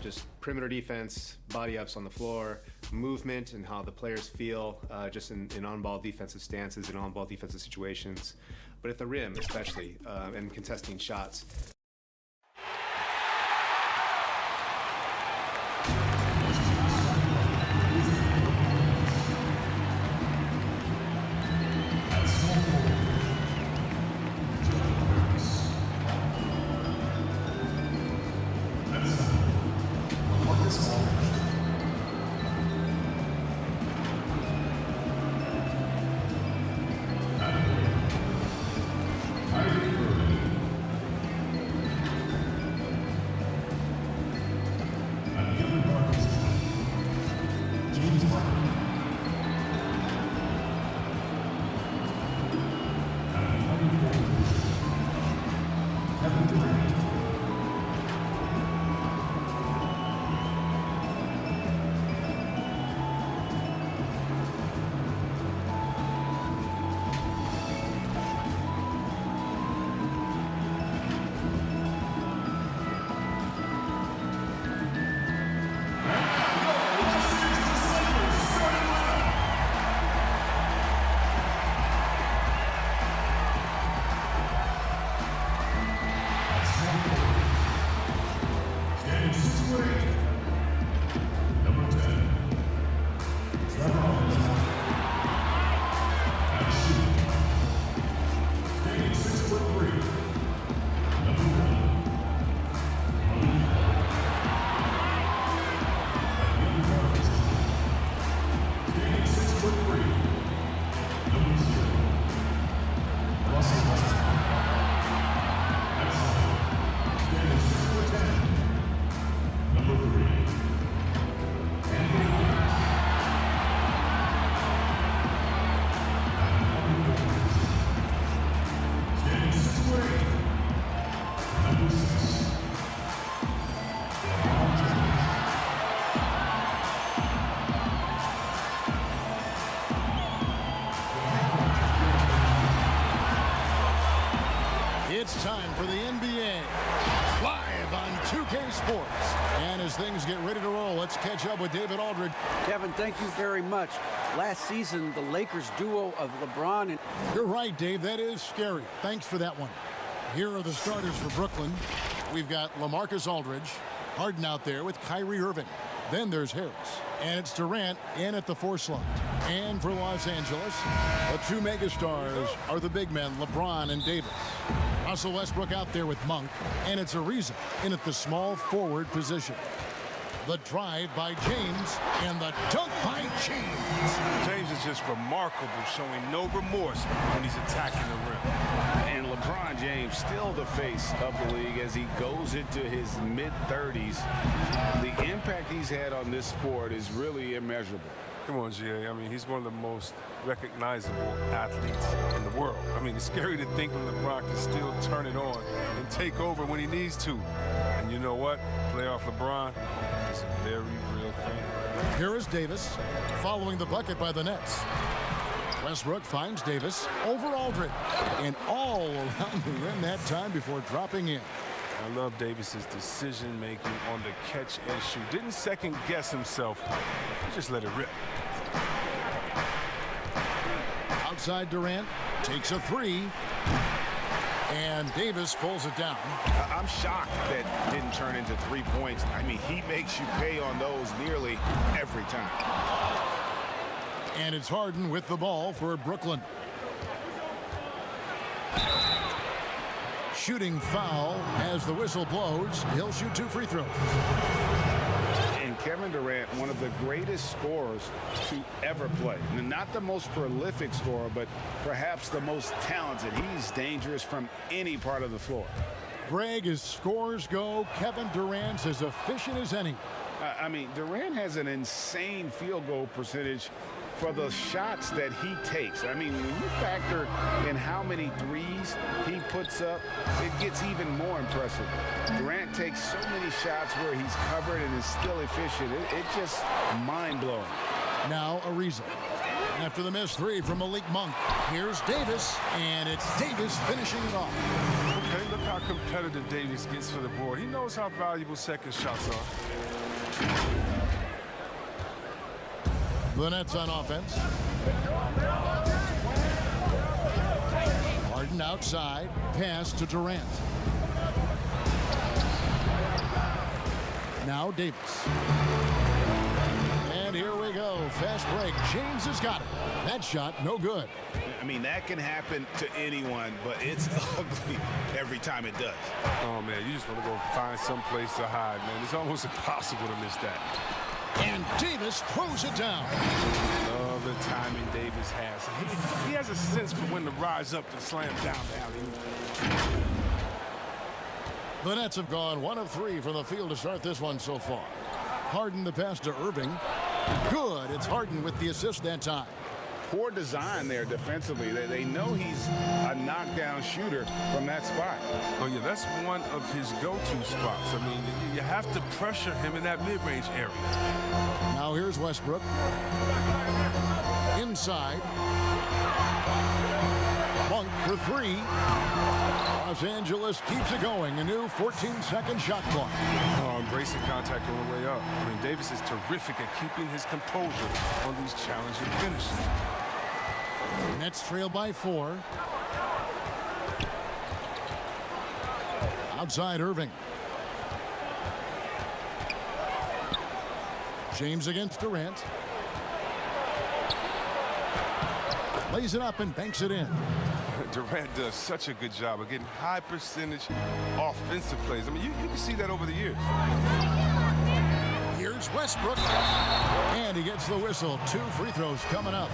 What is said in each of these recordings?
just perimeter defense, body ups on the floor, movement, and how the players feel just in on-ball defensive stances and on-ball defensive situations. But at the rim, especially, and contesting shots. It's time for the NBA, live on 2K Sports. And as things get ready to roll, let's catch up with David Aldridge. Kevin, thank you very much. Last season, the Lakers duo of LeBron and... You're right, Dave. That is scary. Thanks for that one. Here are the starters for Brooklyn. We've got LaMarcus Aldridge, Harden out there with Kyrie Irving. Then there's Harris. And it's Durant in at the 4 slot. And for Los Angeles, the two megastars are the big men, LeBron and Davis. Russell Westbrook out there with Monk. And it's Ariza in at the small forward position. The drive by James and the dunk by James. James is just remarkable, showing no remorse when he's attacking the rim. And LeBron James still the face of the league as he goes into his mid-30s. The impact he's had on this sport is really immeasurable. Come on, G.A. I mean, he's one of the most recognizable athletes in the world. I mean, it's scary to think when LeBron can still turn it on and take over when he needs to. And you know what? Playoff LeBron is a very real thing. Here is Davis following the bucket by the Nets. Westbrook finds Davis over Aldridge and all around the rim that time before dropping in. I love Davis's decision-making on the catch and shoot. Didn't second-guess himself. He just let it rip. Outside Durant takes a 3. And Davis pulls it down. I'm shocked that didn't turn into 3 points. I mean, he makes you pay on those nearly every time. And it's Harden with the ball for Brooklyn. Shooting foul as the whistle blows. He'll shoot 2 free throws. And Kevin Durant, one of the greatest scorers to ever play. Not the most prolific scorer, but perhaps the most talented. He's dangerous from any part of the floor. Greg, as scores go, Kevin Durant's as efficient as any. I mean, Durant has an insane field goal percentage for the shots that he takes. I mean, when you factor in how many threes he puts up, it gets even more impressive. Durant takes so many shots where he's covered and is still efficient. It's just mind-blowing. Now Ariza. After the missed 3 from Malik Monk. Here's Davis, and it's Davis finishing it off. Okay, look how competitive Davis gets for the board. He knows how valuable second shots are. The Nets on offense. Harden outside. Pass to Durant. Now Davis. And here we go. Fast break. James has got it. That shot, no good. I mean, that can happen to anyone, but it's ugly every time it does. Oh, man, you just want to go find some place to hide, man. It's almost impossible to miss that. And Davis throws it down. Love the timing Davis has. He has a sense for when to rise up and slam down the alley. The Nets have gone 1 of 3 from the field to start this one so far. Harden the pass to Irving. Good. It's Harden with the assist that time. Poor design there defensively. They know he's a knockdown shooter from that spot. Oh, yeah, that's one of his go-to spots. I mean, you have to pressure him in that mid-range area. Now here's Westbrook. Inside. Monk for 3. Los Angeles keeps it going. A new 14-second shot clock. Oh, embracing contact on the way up. I mean, Davis is terrific at keeping his composure on these challenging finishes. Nets trail by 4. Outside Irving. James against Durant. Lays it up and banks it in. Durant does such a good job of getting high percentage offensive plays. I mean, you can see that over the years. Here's Westbrook. And he gets the whistle. 2 free throws coming up.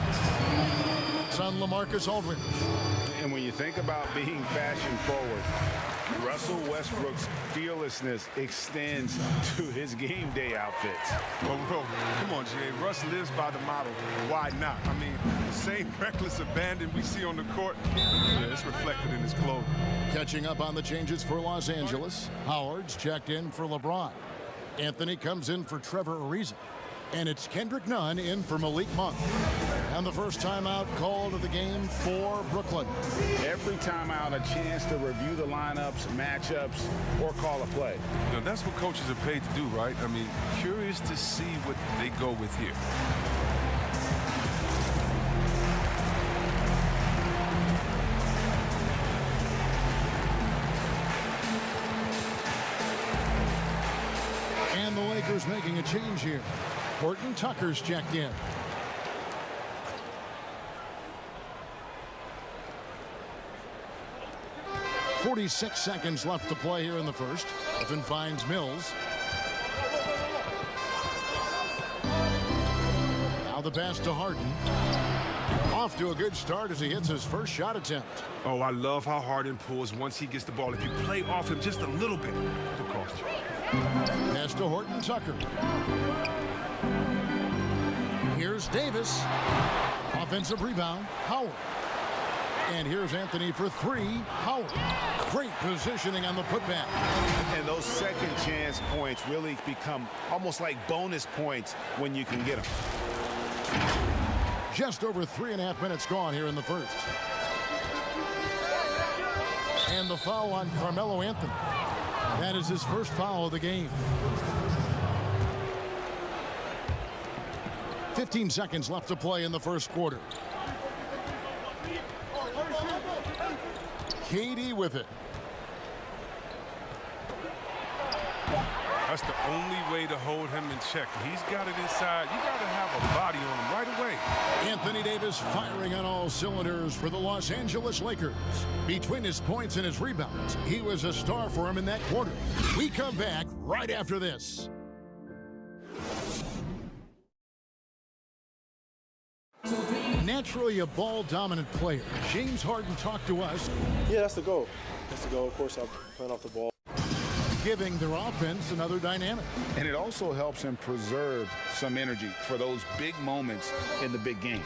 It's on LaMarcus Aldridge. And when you think about being fashion forward, Russell Westbrook's fearlessness extends to his game day outfits. Well, bro, come on, Jay. Russ lives by the motto. Why not? I mean, the same reckless abandon we see on the court, yeah, it's reflected in his clothes. Catching up on the changes for Los Angeles. Howard's checked in for LeBron. Anthony comes in for Trevor Ariza. And it's Kendrick Nunn in for Malik Monk. And the first timeout called of the game for Brooklyn. Every timeout, a chance to review the lineups, matchups, or call a play. You know, that's what coaches are paid to do, right? I mean, curious to see what they go with here. And the Lakers making a change here. Horton Tucker's checked in. .46 seconds left to play here in the first. Griffin finds Mills. Now the pass to Harden. Off to a good start as he hits his first shot attempt. Oh, I love how Harden pulls once he gets the ball. If you play off him just a little bit, it'll cost you. Pass to Horton Tucker. Here's Davis. Offensive rebound, Howard. And here's Anthony for 3. Howard. Great positioning on the putback. And those second chance points really become almost like bonus points when you can get them. Just over 3.5 minutes gone here in the first. And the foul on Carmelo Anthony. That is his first foul of the game. 15 seconds left to play in the first quarter. KD with it. That's the only way to hold him in check. He's got it inside. You got to have a body on him right away. Anthony Davis firing on all cylinders for the Los Angeles Lakers. Between his points and his rebounds, he was a star for him in that quarter. We come back right after this. Naturally a ball-dominant player, James Harden talked to us. Yeah, that's the goal. That's the goal. Of course, I'm playing off the ball. Giving their offense another dynamic. And it also helps him preserve some energy for those big moments in the big games.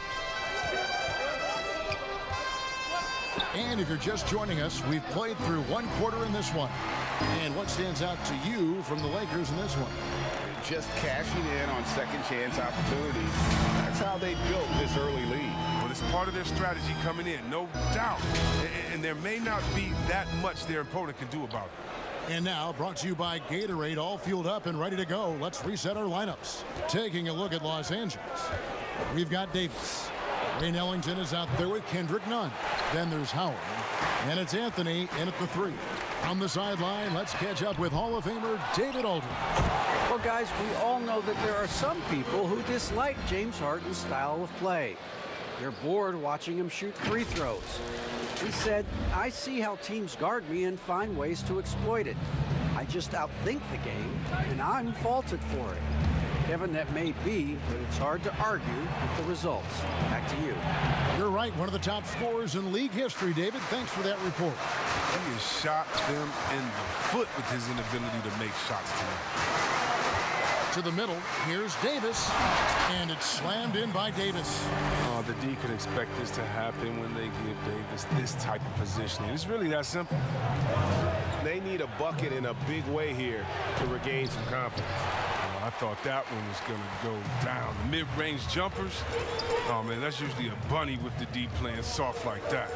And if you're just joining us, we've played through one quarter in this one. And what stands out to you from the Lakers in this one? Just cashing in on second chance opportunities. That's how they built this early lead. Well, It's part of their strategy coming in, no doubt. And there may not be that much their opponent can do about it. And now, brought to you by Gatorade, all fueled up and ready to go. Let's reset our lineups. Taking a look at Los Angeles, we've got Davis. Wayne Ellington is out there with Kendrick Nunn. Then there's Howard. And it's Anthony in at the 3. On the sideline, let's catch up with Hall of Famer David Aldridge. Well, guys, we all know that there are some people who dislike James Harden's style of play. They're bored watching him shoot free throws. He said, "I see how teams guard me and find ways to exploit it. I just outthink the game, and I'm faulted for it." Kevin, that may be, but it's hard to argue with the results. Back to you. You're right, one of the top scorers in league history, David. Thanks for that report. He has shot them in the foot with his inability to make shots tonight. To the middle, here's Davis, and it's slammed in by Davis. Oh, the D can expect this to happen when they give Davis this type of positioning. It's really that simple. They need a bucket in a big way here to regain some confidence. I thought that one was going to go down. The mid-range jumpers, oh, man, that's usually a bunny with the D playing soft like that.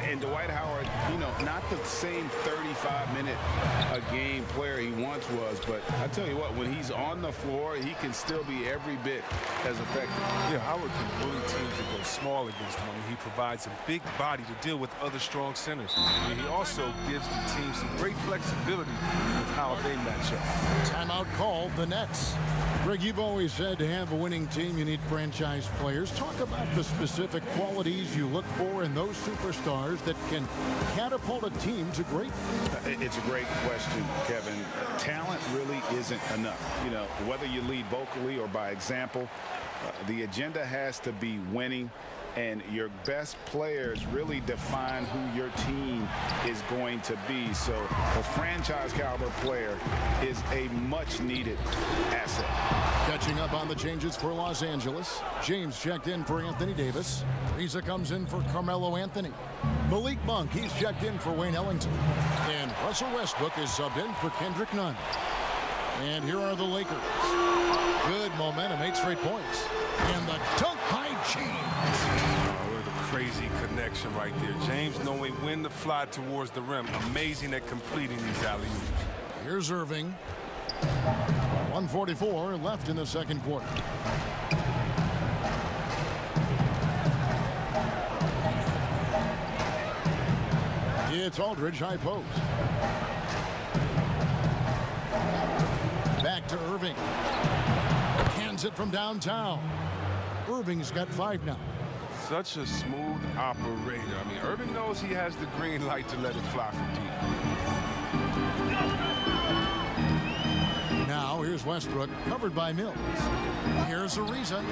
And Dwight Howard, you know, not the same 35-minute-a-game player he once was, but I tell you what, when he's on the floor, he can still be every bit as effective. Yeah, Howard can bully teams that go small against him. I mean, he provides a big body to deal with other strong centers. I mean, he also gives the team some great flexibility with how they match up. Timeout called, the Nets. Greg, you've always said to have a winning team, you need franchise players. Talk about the specific qualities you look for in those superstars that can catapult a team to greatness. It's a great question, Kevin. Talent really isn't enough. You know, whether you lead vocally or by example, the agenda has to be winning. And your best players really define who your team is going to be. So a franchise caliber player is a much needed asset. Catching up on the changes for Los Angeles. James checked in for Anthony Davis. Reza comes in for Carmelo Anthony. Malik Monk, he's checked in for Wayne Ellington. And Russell Westbrook is subbed in for Kendrick Nunn. And here are the Lakers. Good momentum, 8 straight points. And the dunk by James. What a crazy connection right there. James knowing when to fly towards the rim. Amazing at completing these alley-oops. Here's Irving. 1:44 left in the second quarter. It's Aldridge, high post. Back to Irving. Hands it from downtown. Irving's got 5 now. Such a smooth operator. I mean, Irving knows he has the green light to let it fly from deep. Now here's Westbrook, covered by Mills. Here's Ariza.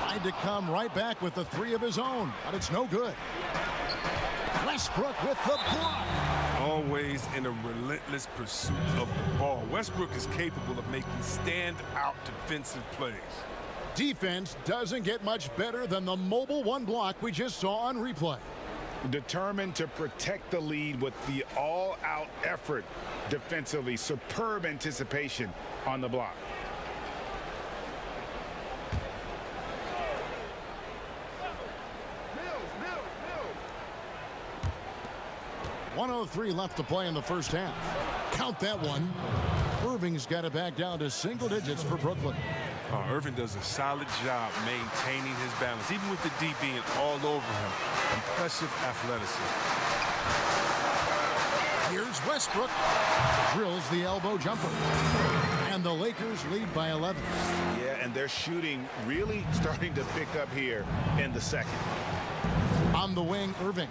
Tried to come right back with the 3 of his own, but it's no good. Westbrook with the block. Always in a relentless pursuit of the ball. Westbrook is capable of making stand-out defensive plays. Defense doesn't get much better than the mobile 1 block we just saw on replay. Determined to protect the lead with the all-out effort defensively. Superb anticipation on the block. .103 left to play in the first half. Count that one. Irving's got it back down to single digits for Brooklyn. Irving does a solid job maintaining his balance, even with the D being all over him. Impressive athleticism. Here's Westbrook. Drills the elbow jumper. And the Lakers lead by 11. Yeah, and their shooting really starting to pick up here in the second. On the wing, Irving.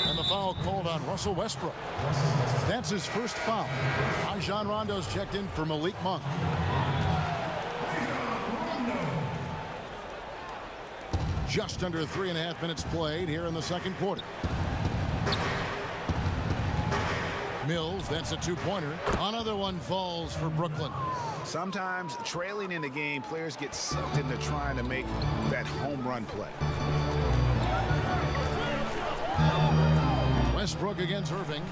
And the foul called on Russell Westbrook. That's his first foul. Rajon Rondo's checked in for Malik Monk. Just under 3.5 minutes played here in the second quarter. Mills, that's a 2-pointer. Another one falls for Brooklyn. Sometimes trailing in the game, players get sucked into trying to make that home run play. Westbrook against Irving.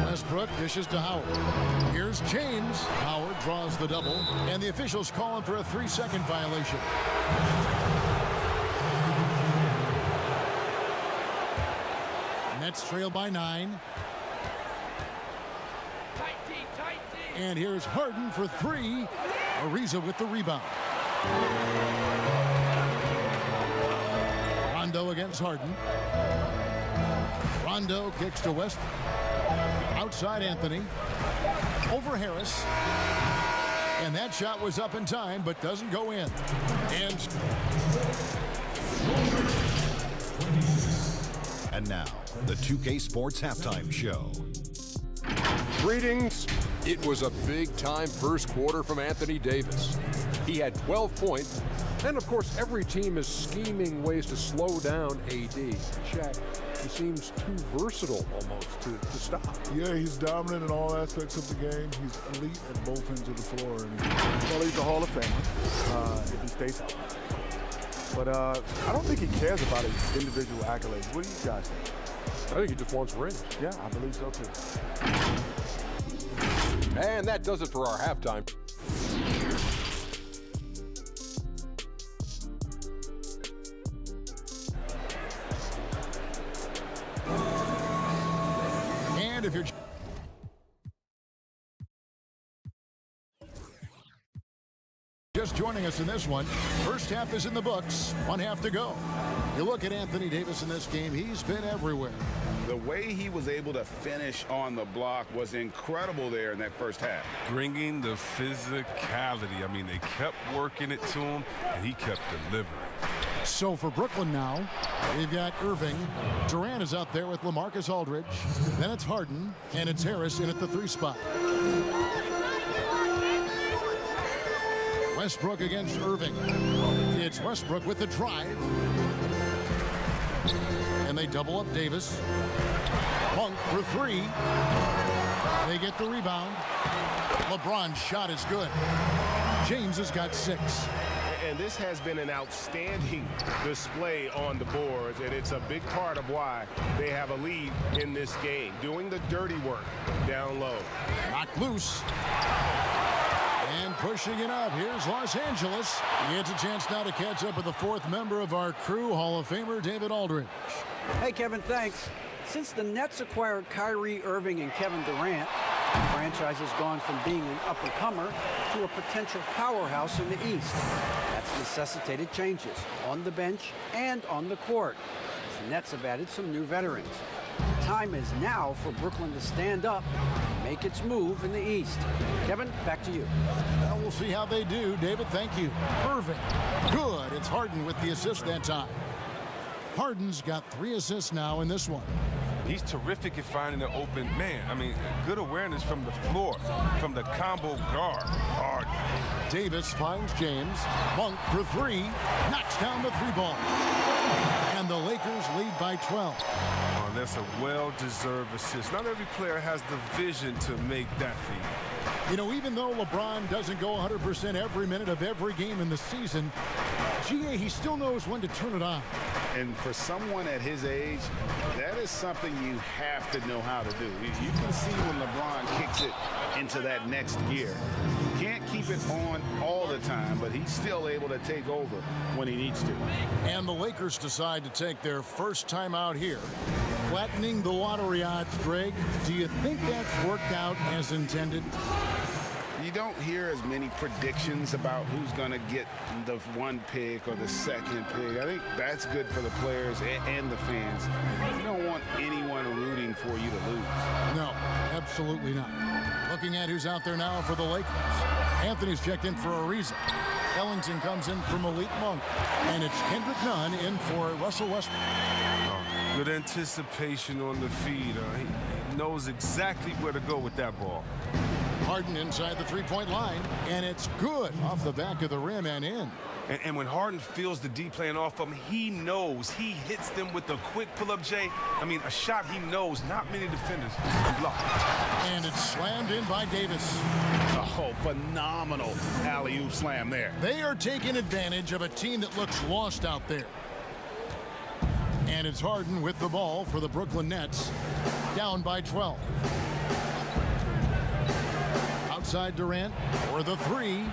Westbrook Westbrook dishes to Howard. Here's James. Howard draws the double, and the officials call him for a 3-second violation. Nets trail by 9. And here's Harden for 3. Ariza with the rebound. Rondo against Harden. Rondo kicks to Westbrook. Outside Anthony. Over Harris. And that shot was up in time, but doesn't go in. And now, the 2K Sports Halftime Show. Greetings. It was a big-time first quarter from Anthony Davis. He had 12 points, and of course, every team is scheming ways to slow down AD. Shaq, he seems too versatile almost to stop. Yeah, he's dominant in all aspects of the game. He's elite at both ends of the floor. And He's a Hall of Famer if he stays healthy. But I don't think he cares about his individual accolades. What do you guys think? I think he just wants rings. Yeah, I believe so too. And that does it for our halftime. And if you're just joining us in this one, first half is in the books, 1 half to go. You look at Anthony Davis in this game, he's been everywhere. The way he was able to finish on the block was incredible there in that first half. Bringing the physicality. I mean, they kept working it to him, and he kept delivering. So for Brooklyn now, they've got Irving. Durant is out there with LaMarcus Aldridge. Then it's Harden, and it's Harris in at the 3 spot. Westbrook against Irving. It's Westbrook with the drive. And they double up Davis. Monk for 3. They get the rebound. LeBron's shot is good. James has got 6. And this has been an outstanding display on the boards, and it's a big part of why they have a lead in this game, doing the dirty work down low. Knocked loose. And pushing it up, here's Los Angeles. He gets a chance now to catch up with the 4th member of our crew, Hall of Famer David Aldridge. Hey, Kevin, thanks. Since the Nets acquired Kyrie Irving and Kevin Durant, the franchise has gone from being an up-and-comer to a potential powerhouse in the East. That's necessitated changes on the bench and on the court. The Nets have added some new veterans. The time is now for Brooklyn to stand up and make its move in the East. Kevin, back to you. Well, we'll see how they do. David, thank you. Irving, good. It's Harden with the assist that time. Harden's got 3 assists now in this one. He's terrific at finding an open man. I mean, good awareness from the floor, from the combo guard. Hard. Davis finds James. Monk for 3. Knocks down the 3-ball. And the Lakers lead by 12. Oh, that's a well-deserved assist. Not every player has the vision to make that feed. You know, even though LeBron doesn't go 100% every minute of every game in the season, GA, he still knows when to turn it on. And for someone at his age, that is something you have to know how to do. You can see when LeBron kicks it into that next gear. Can't keep it on all the time, but he's still able to take over when he needs to. And the Lakers decide to take their first time out here. Flattening the lottery odds, Greg. Do you think that's worked out as intended? You don't hear as many predictions about who's going to get the 1 pick or the 2nd pick. I think that's good for the players and the fans. You don't want anyone rooting for you to lose. No, absolutely not. Looking at who's out there now for the Lakers. Anthony's checked in for Ariza. Ellington comes in for Malik Monk. And it's Kendrick Nunn in for Russell Westbrook. Good anticipation on the feed. He knows exactly where to go with that ball. Harden inside the 3-point line, and it's good off the back of the rim and in. And when Harden feels the D playing off of him, he knows. He hits them with a quick pull-up, Jay. I mean, a shot he knows not many defenders can block. And it's slammed in by Davis. Oh, phenomenal alley-oop slam there. They are taking advantage of a team that looks lost out there. And it's Harden with the ball for the Brooklyn Nets, down by 12. Outside Durant for the three.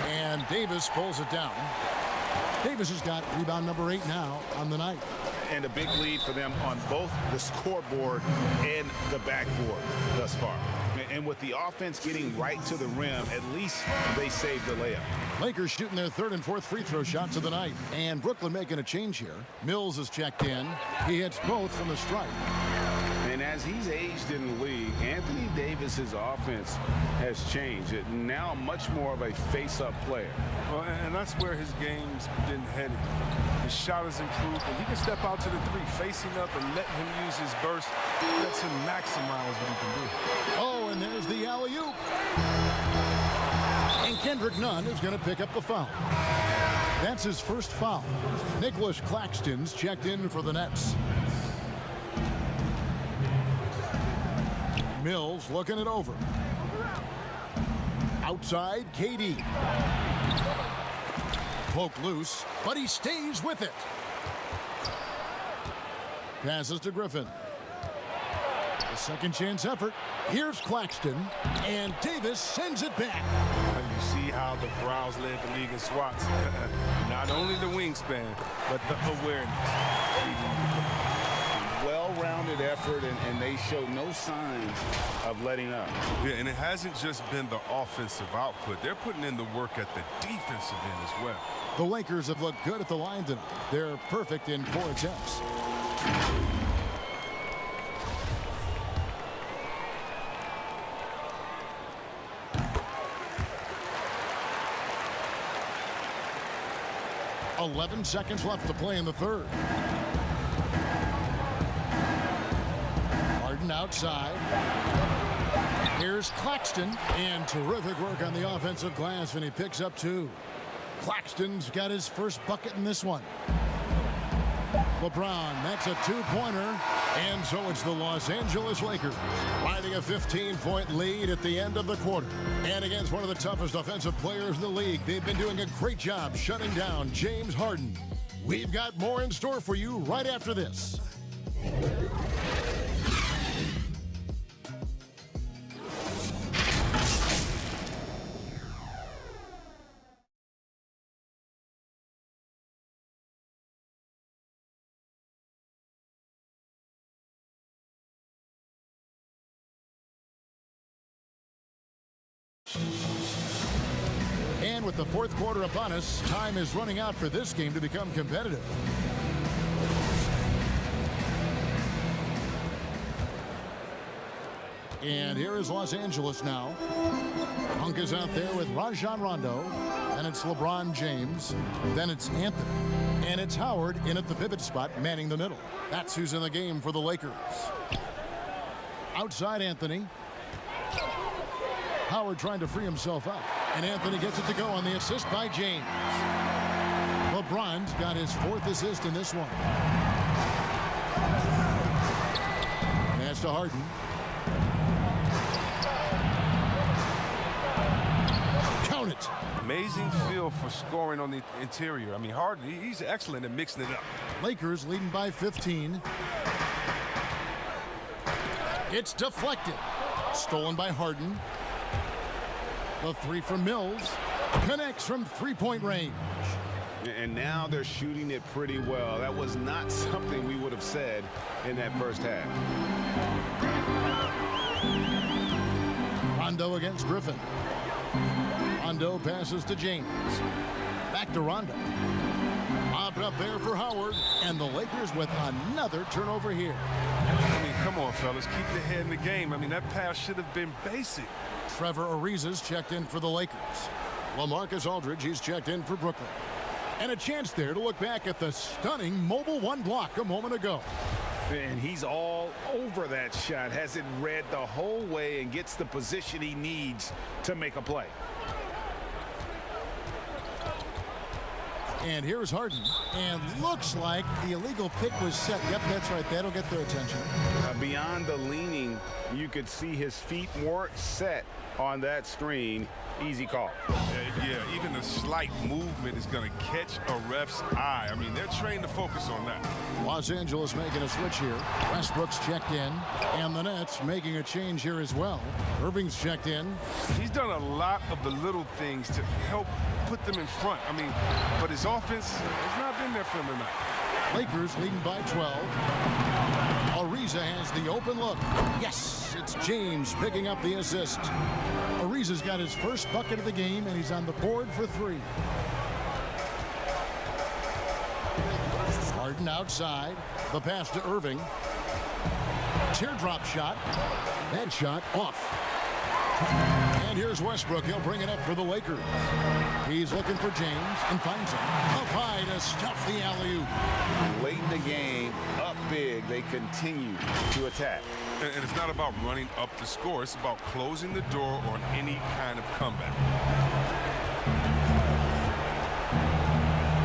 And Davis pulls it down. Davis has got rebound number 8 now on the night. And a big lead for them on both the scoreboard and the backboard thus far. And with the offense getting right to the rim, at least they saved the layup. Lakers shooting their 3rd and 4th free throw shots of the night. And Brooklyn making a change here. Mills is checked in. He hits both from the stripe. And as he's aged in the league, Anthony Davis's offense has changed. It now much more of a face-up player. Well, and that's where his game's been headed. His shot has improved, and he can step out to the three, facing up and letting him use his burst. Lets him maximize what he can do. Oh, and there's the alley-oop. And Kendrick Nunn is going to pick up the foul. That's his first foul. Nicholas Claxton's checked in for the Nets. Mills looking it over. Outside, KD. Poke loose, but he stays with it. Passes to Griffin. A second chance effort. Here's Claxton, and Davis sends it back. You see how the Browns led the league in swats. Not only the wingspan, but the awareness. Well-rounded effort, and they show no signs of letting up. Yeah, and it hasn't just been the offensive output. They're putting in the work at the defensive end as well. The Lakers have looked good at the line tonight. They're perfect in 4 attempts. .11 seconds left to play in the 3rd. Harden outside. Here's Claxton, and terrific work on the offensive glass, and he picks up 2. Claxton's got his first bucket in this one. LeBron, that's a 2-pointer, and so it's the Los Angeles Lakers riding a 15-point lead at the end of the quarter. And against one of the toughest offensive players in the league, they've been doing a great job shutting down James Harden. We've got more in store for you right after this. And with the 4th quarter upon us, time is running out for this game to become competitive. And here is Los Angeles now. Hunk is out there with Rajon Rondo. Then it's LeBron James. Then it's Anthony. And it's Howard in at the pivot spot, manning the middle. That's who's in the game for the Lakers. Outside Anthony. Howard trying to free himself up. And Anthony gets it to go on the assist by James. LeBron's got his 4th assist in this one. Pass to Harden. Count it. Amazing feel for scoring on the interior. I mean, Harden, he's excellent at mixing it up. Lakers leading by 15. It's deflected. Stolen by Harden. The 3 from Mills. Connects from 3-point range. And now they're shooting it pretty well. That was not something we would have said in that first half. Rondo against Griffin. Rondo passes to James. Back to Rondo. Popped up there for Howard. And the Lakers with another turnover here. I mean, come on, fellas. Keep your head in the game. I mean, that pass should have been basic. Trevor Ariza's checked in for the Lakers. LaMarcus Aldridge, he's checked in for Brooklyn. And a chance there to look back at the stunning Mobile 1 block a moment ago. And he's all over that shot. Has it read the whole way and gets the position he needs to make a play. And here's Harden. And looks like the illegal pick was set. Yep, that's right. That'll get their attention. Beyond the leaning, you could see his feet weren't set on that screen. easy call. Yeah, even a slight movement is going to catch a ref's eye. I mean, they're trained to focus on that. Los Angeles making a switch here. Westbrook's checked in, and the Nets making a change here as well. Irving's checked in. He's done a lot of the little things to help put them in front. I mean, but his offense has not been there for him tonight. Lakers leading by 12. Ariza has the open look. Yes, it's James picking up the assist. Ariza's got his first bucket of the game, and he's on the board for 3. Harden outside. The pass to Irving. Teardrop shot. That shot off. And here's Westbrook. He'll bring it up for the Lakers. He's looking for James and finds him. Up high to stuff the alley-oop. Late in the game, up big, they continue to attack. And it's not about running up the score. It's about closing the door on any kind of comeback.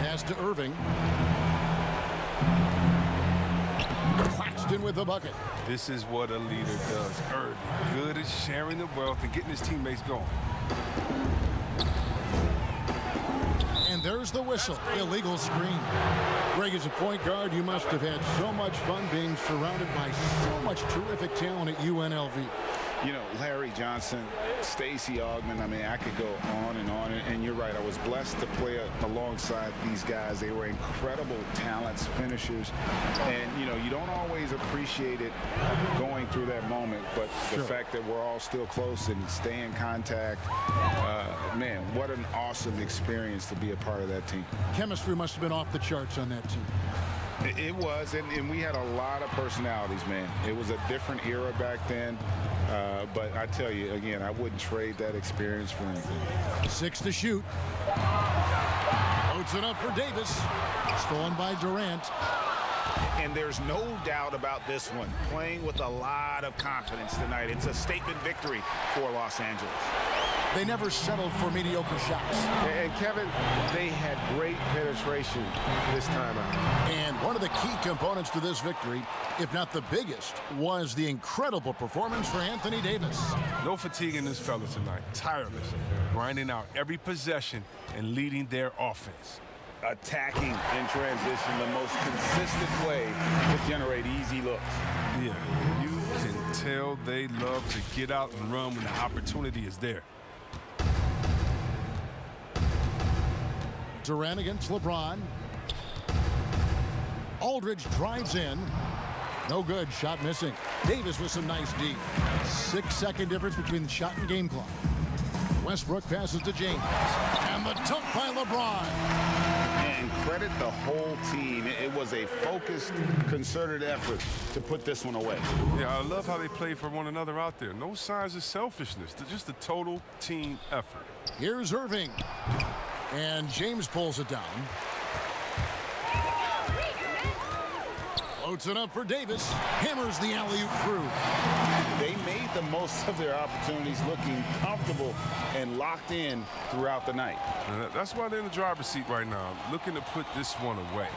Pass to Irving. Claxton with the bucket. This is what a leader does. Irving, good at sharing the wealth and getting his teammates going. And there's the whistle. Illegal screen. Greg, as a point guard, you must have had so much fun being surrounded by so much terrific talent at UNLV. You know, Larry Johnson, Stacey Augmon, I mean, I could go on. And you're right, I was blessed to play alongside these guys. They were incredible talents, finishers. And, you know, you don't always appreciate it going through that moment, but the fact that we're all still close and stay in contact, man, what an awesome experience to be a part of that team. Chemistry must have been off the charts on that team. It was, and we had a lot of personalities, man. It was a different era back then. But I tell you, again, I wouldn't trade that experience for anything. 6 to shoot. Loads it up for Davis. Stolen by Durant. And there's no doubt about this one. Playing with a lot of confidence tonight. It's a statement victory for Los Angeles. They never settled for mediocre shots. And Kevin, they had great penetration this time out. And one of the key components to this victory, if not the biggest, was the incredible performance for Anthony Davis. No fatigue in this fella tonight. Tireless, grinding out every possession and leading their offense. Attacking in transition, the most consistent way to generate easy looks. Yeah, you can tell they love to get out and run when the opportunity is there. Durant against LeBron. Aldridge drives in. No good. Shot missing. Davis with some nice D. 6-second difference between the shot and game clock. Westbrook passes to James. And the dunk by LeBron. And credit the whole team. It was a focused, concerted effort to put this one away. Yeah, I love how they play for one another out there. No signs of selfishness. They're just a total team effort. Here's Irving. And James pulls it down. Floats it up for Davis. Hammers the alley-oop through. They made the most of their opportunities, looking comfortable and locked in throughout the night. That's why they're in the driver's seat right now, looking to put this one away.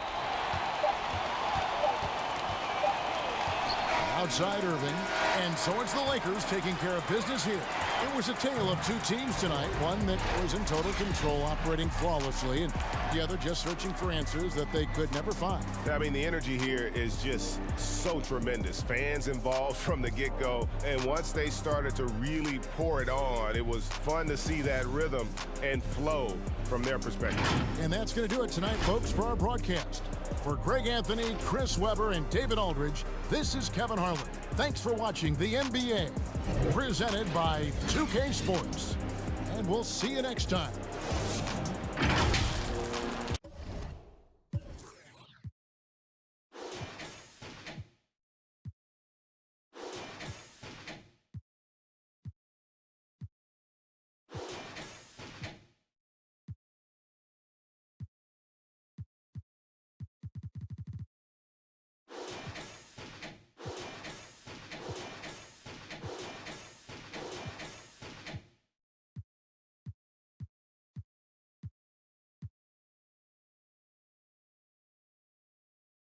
Outside Irving. And so it's the Lakers taking care of business here. It was a tale of two teams tonight, one that was in total control, operating flawlessly, and the other just searching for answers that they could never find. I mean, the energy here is just so tremendous. Fans involved from the get-go, and once they started to really pour it on, it was fun to see that rhythm and flow from their perspective. And that's going to do it tonight, folks, for our broadcast. For Greg Anthony, Chris Webber, and David Aldridge, this is Kevin Harlan. Thanks for watching the NBA, presented by 2K Sports. And we'll see you next time.